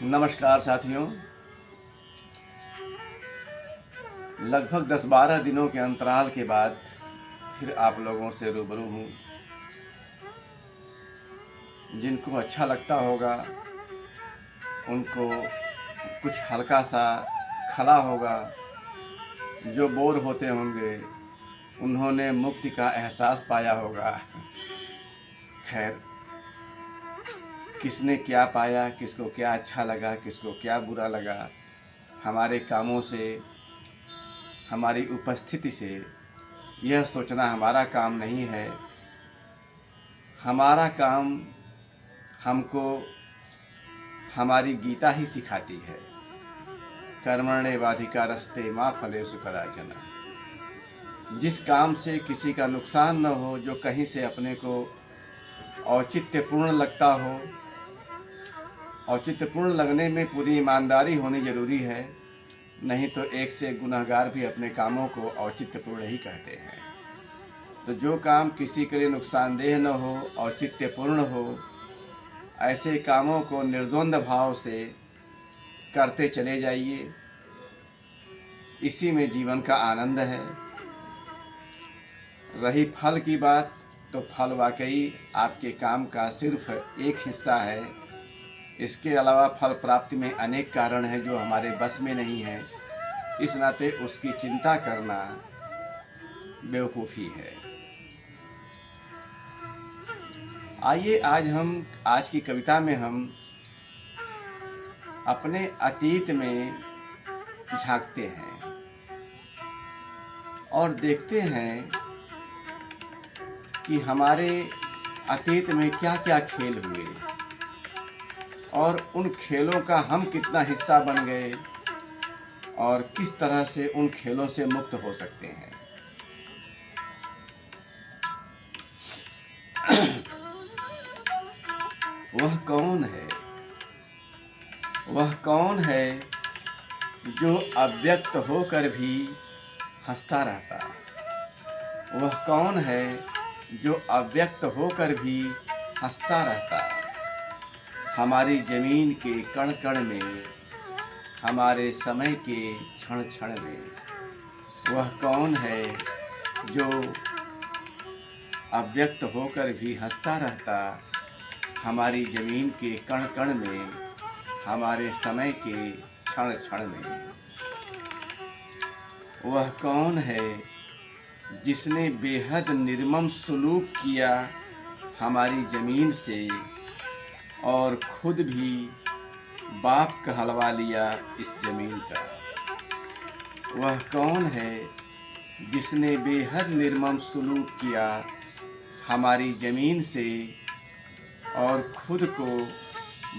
नमस्कार साथियों। लगभग 10-12 दिनों के अंतराल के बाद फिर आप लोगों से रूबरू हूँ। जिनको अच्छा लगता होगा उनको कुछ हल्का सा खला होगा, जो बोर होते होंगे उन्होंने मुक्ति का एहसास पाया होगा। खैर, किसने क्या पाया, किसको क्या अच्छा लगा, किसको क्या बुरा लगा, हमारे कामों से, हमारी उपस्थिति से यह सोचना हमारा काम नहीं है। हमारा काम हमको हमारी गीता ही सिखाती है, कर्मण्येवाधिकारस्ते मा फलेषु कदाचन। जिस काम से किसी का नुकसान न हो, जो कहीं से अपने को औचित्यपूर्ण लगता हो, औचित्यपूर्ण लगने में पूरी ईमानदारी होनी ज़रूरी है, नहीं तो एक से एक गुनहगार भी अपने कामों को औचित्यपूर्ण ही कहते हैं। तो जो काम किसी के लिए नुकसानदेह न हो, औचित्यपूर्ण हो, ऐसे कामों को निर्द्वंद भाव से करते चले जाइए। इसी में जीवन का आनंद है। रही फल की बात, तो फल वाकई आपके काम का सिर्फ एक हिस्सा है। इसके अलावा फल प्राप्ति में अनेक कारण हैं जो हमारे बस में नहीं है। इस नाते उसकी चिंता करना बेवकूफ़ी है। आइए आज की कविता में हम अपने अतीत में झांकते हैं और देखते हैं कि हमारे अतीत में क्या क्या खेल हुए और उन खेलों का हम कितना हिस्सा बन गए और किस तरह से उन खेलों से मुक्त हो सकते हैं। वह कौन है? वह कौन है जो अव्यक्त होकर भी हंसता रहता? वह कौन है जो अव्यक्त होकर भी हंसता रहता? हमारी ज़मीन के कण कण में, हमारे समय के क्षण क्षण में। वह कौन है जो अव्यक्त होकर भी हंसता रहता? हमारी ज़मीन के कण कण में, हमारे समय के क्षण क्षण में। वह कौन है जिसने बेहद निर्मम सलूक किया हमारी ज़मीन से और खुद भी बाप कहलवा लिया इस ज़मीन का? वह कौन है जिसने बेहद निर्मम सलूक किया हमारी ज़मीन से और खुद को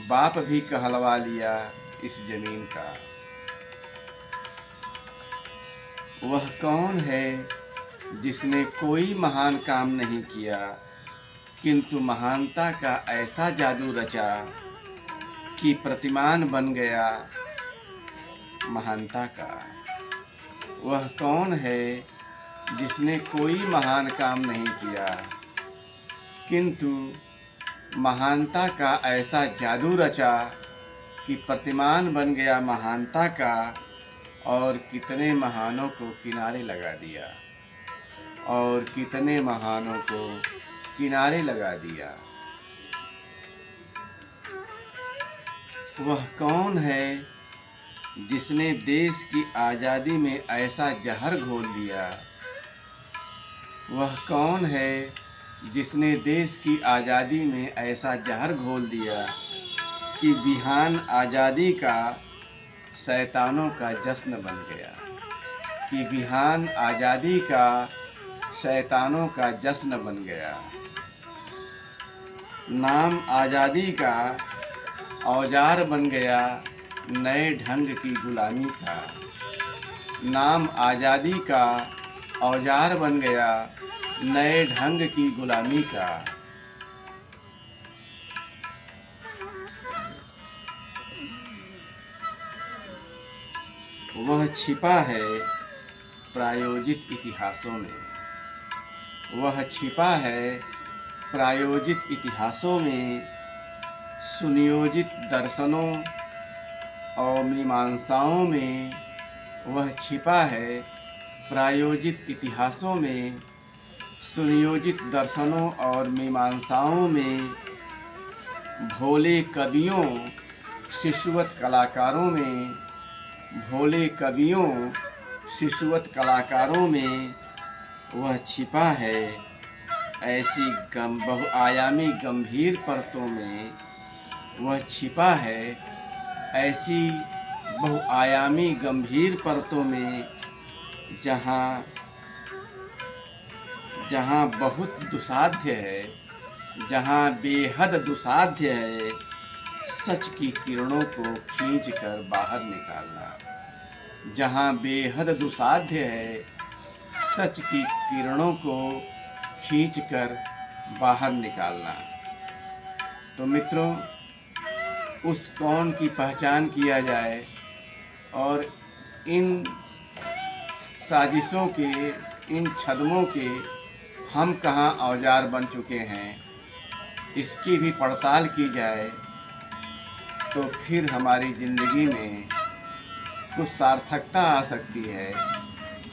बाप भी कहलवा लिया इस ज़मीन का? वह कौन है जिसने कोई महान काम नहीं किया, किंतु महानता का ऐसा जादू रचा कि प्रतिमान बन गया महानता का? वह कौन है जिसने कोई महान काम नहीं किया, किंतु महानता का ऐसा जादू रचा कि प्रतिमान बन गया महानता का और कितने महानों को किनारे लगा दिया, और कितने महानों को किनारे लगा दिया? वह कौन है जिसने देश की आज़ादी में ऐसा जहर घोल दिया? वह कौन है जिसने देश की आज़ादी में ऐसा जहर घोल दिया कि बिहान आज़ादी का शैतानों का जश्न बन गया? कि बिहान आज़ादी का शैतानों का जश्न बन गया। नाम आज़ादी का औजार बन गया नए ढंग की गुलामी का। नाम आज़ादी का औजार बन गया नए ढंग की गुलामी का। वह छिपा है प्रायोजित इतिहासों में। वह छिपा है प्रायोजित इतिहासों में, सुनियोजित दर्शनों और मीमांसाओं में वह छिपा है, प्रायोजित इतिहासों में, सुनियोजित दर्शनों और मीमांसाओं में, भोले कवियों, शिशुवत कलाकारों में, भोले कवियों, शिशुवत कलाकारों में वह छिपा है। ऐसी बहुआयामी गंभीर परतों में वह छिपा है। ऐसी बहुआयामी गंभीर परतों में जहाँ बहुत दुसाध्य है, जहाँ बेहद दुसाध्य है, सच की किरणों को खींचकर बाहर निकालना। जहाँ बेहद दुसाध्य है, सच की किरणों को खींचकर बाहर निकालना। तो मित्रों, उस कौन की पहचान किया जाए और इन साजिशों के, इन छद्मों के हम कहाँ औजार बन चुके हैं, इसकी भी पड़ताल की जाए, तो फिर हमारी ज़िंदगी में कुछ सार्थकता आ सकती है।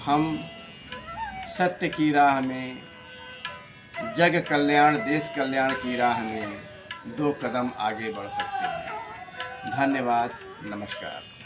हम सत्य की राह में, जग कल्याण, देश कल्याण की राह में 2 कदम आगे बढ़ सकते हैं। धन्यवाद। नमस्कार।